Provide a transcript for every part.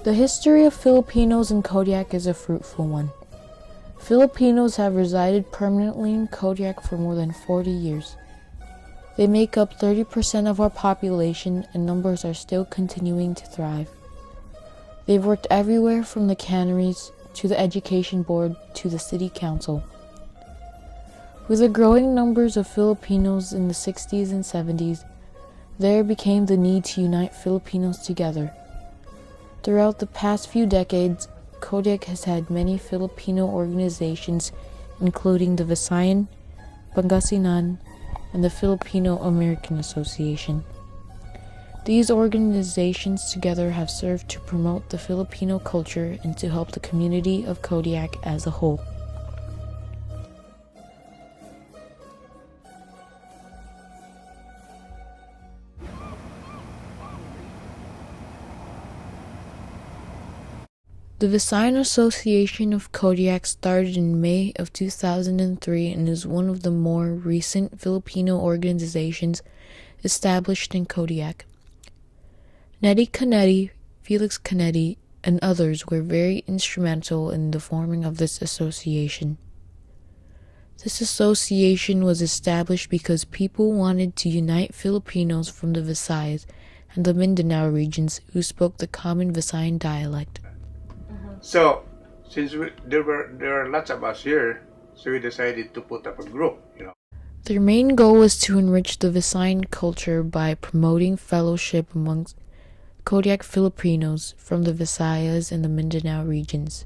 The history of Filipinos in Kodiak is a fruitful one. Filipinos have resided permanently in Kodiak for more than 40 years. They make up 30% of our population, and numbers are still continuing to thrive. They've worked everywhere from the canneries to the education board to the city council. With the growing numbers of Filipinos in the 60s and 70s, there became the need to unite Filipinos together. Throughout the past few decades, Kodiak has had many Filipino organizations, including the Visayan, Pangasinan, and the Filipino American Association. These organizations together have served to promote the Filipino culture and to help the community of Kodiak as a whole. The Visayan Association of Kodiak started in May of 2003 and is one of the more recent Filipino organizations established in Kodiak. Nettie Canetti, Felix Canetti, and others were very instrumental in the forming of this association. This association was established because people wanted to unite Filipinos from the Visayas and the Mindanao regions who spoke the common Visayan dialect. So, since there were lots of us here, so we decided to put up a group, Their main goal was to enrich the Visayan culture by promoting fellowship amongst Kodiak Filipinos from the Visayas and the Mindanao regions.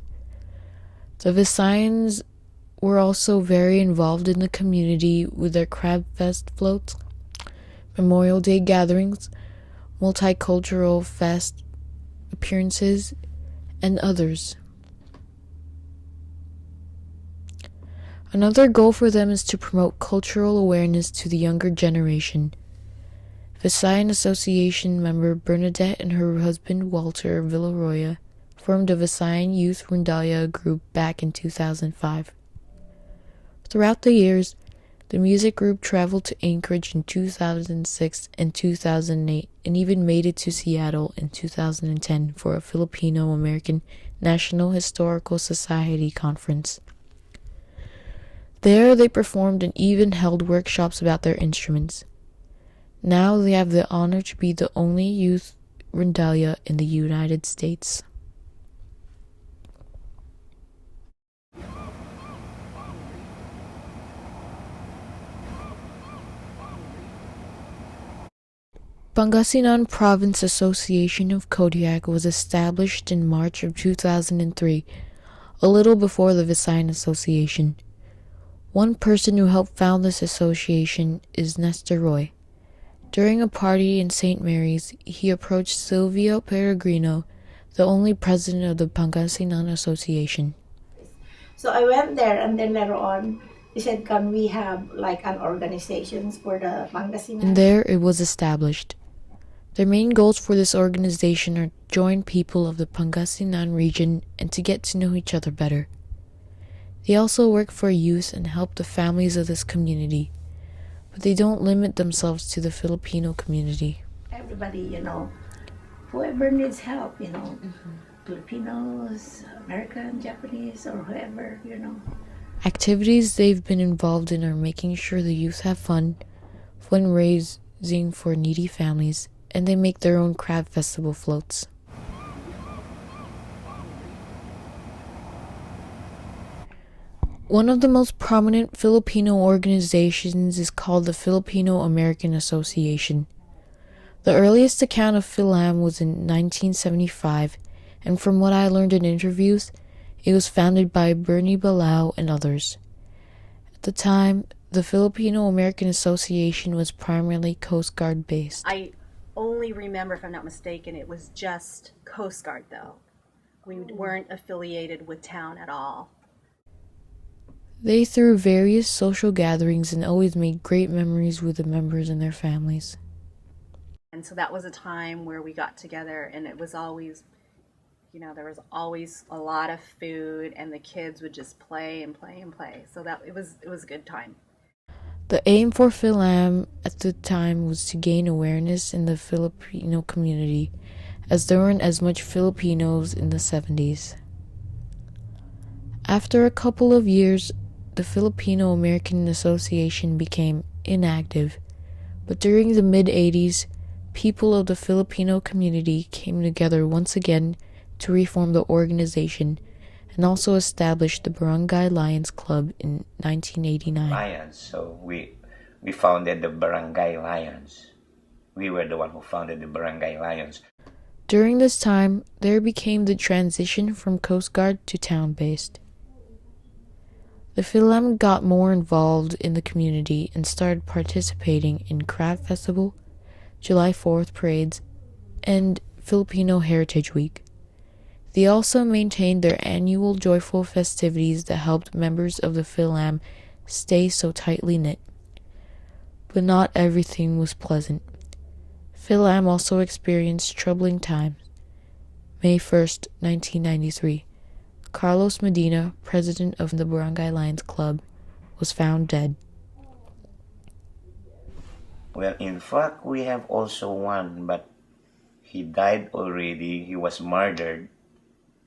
The Visayans were also very involved in the community with their Crab Fest floats, Memorial Day gatherings, multicultural fest appearances, and others. Another goal for them is to promote cultural awareness to the younger generation. Visayan Association member Bernadette and her husband Walter Villaroya formed a Visayan Youth Rondalia group back in 2005. Throughout the years, the music group traveled to Anchorage in 2006 and 2008 and even made it to Seattle in 2010 for a Filipino-American National Historical Society conference. There they performed and even held workshops about their instruments. Now they have the honor to be the only youth rondalia in the United States. Pangasinan Province Association of Kodiak was established in March of 2003, a little before the Visayan Association. One person who helped found this association is Nestor Roy. During a party in St. Mary's, he approached Silvio Peregrino, the only president of the Pangasinan Association. So I went there, and then later on, he said, can we have like an organization for the Pangasinan? And there it was established. Their main goals for this organization are to join people of the Pangasinan region and to get to know each other better. They also work for youth and help the families of this community, but they don't limit themselves to the Filipino community. Everybody, whoever needs help, Filipinos, American, Japanese, or whoever, Activities they've been involved in are making sure the youth have fun, fundraising for needy families, and they make their own crab festival floats. One of the most prominent Filipino organizations is called the Filipino American Association. The earliest account of Philam was in 1975, and from what I learned in interviews, it was founded by Bernie Balao and others. At the time, the Filipino American Association was primarily Coast Guard based. I only remember, if I'm not mistaken, it was just Coast Guard though. We weren't affiliated with town at all. They threw various social gatherings and always made great memories with the members and their families. And so that was a time where we got together, and it was always, there was always a lot of food, and the kids would just play and play and play. So that it was a good time. The aim for Philam at the time was to gain awareness in the Filipino community, as there weren't as much Filipinos in the 70s. After a couple of years, the Filipino American Association became inactive, but during the mid-80s, people of the Filipino community came together once again to reform the organization and also established the Barangay Lions Club in 1989. Lions, so we founded the Barangay Lions. We were the one who founded the Barangay Lions. During this time, there became the transition from Coast Guard to town-based. The Philam got more involved in the community and started participating in Craft Festival, July 4th parades, and Filipino Heritage Week. They also maintained their annual joyful festivities that helped members of the Philam stay so tightly knit. But not everything was pleasant. Philam also experienced troubling times. May 1st, 1993. Carlos Medina, president of the Barangay Lions Club, was found dead. Well, in fact, we have also one, but he died already. He was murdered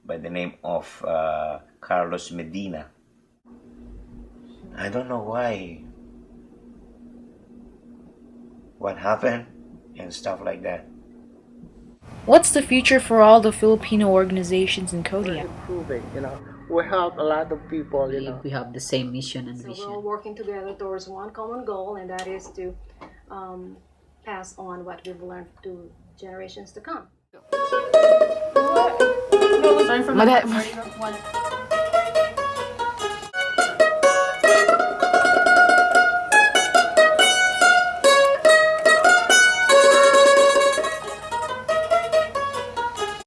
by the name of Carlos Medina. I don't know why. What happened and stuff like that. What's the future for all the Filipino organizations in Kodiak? Improving, we help a lot of people, We have the same mission and So vision. we're all working together towards one common goal, and that is to pass on what we've learned to generations to come. Learn from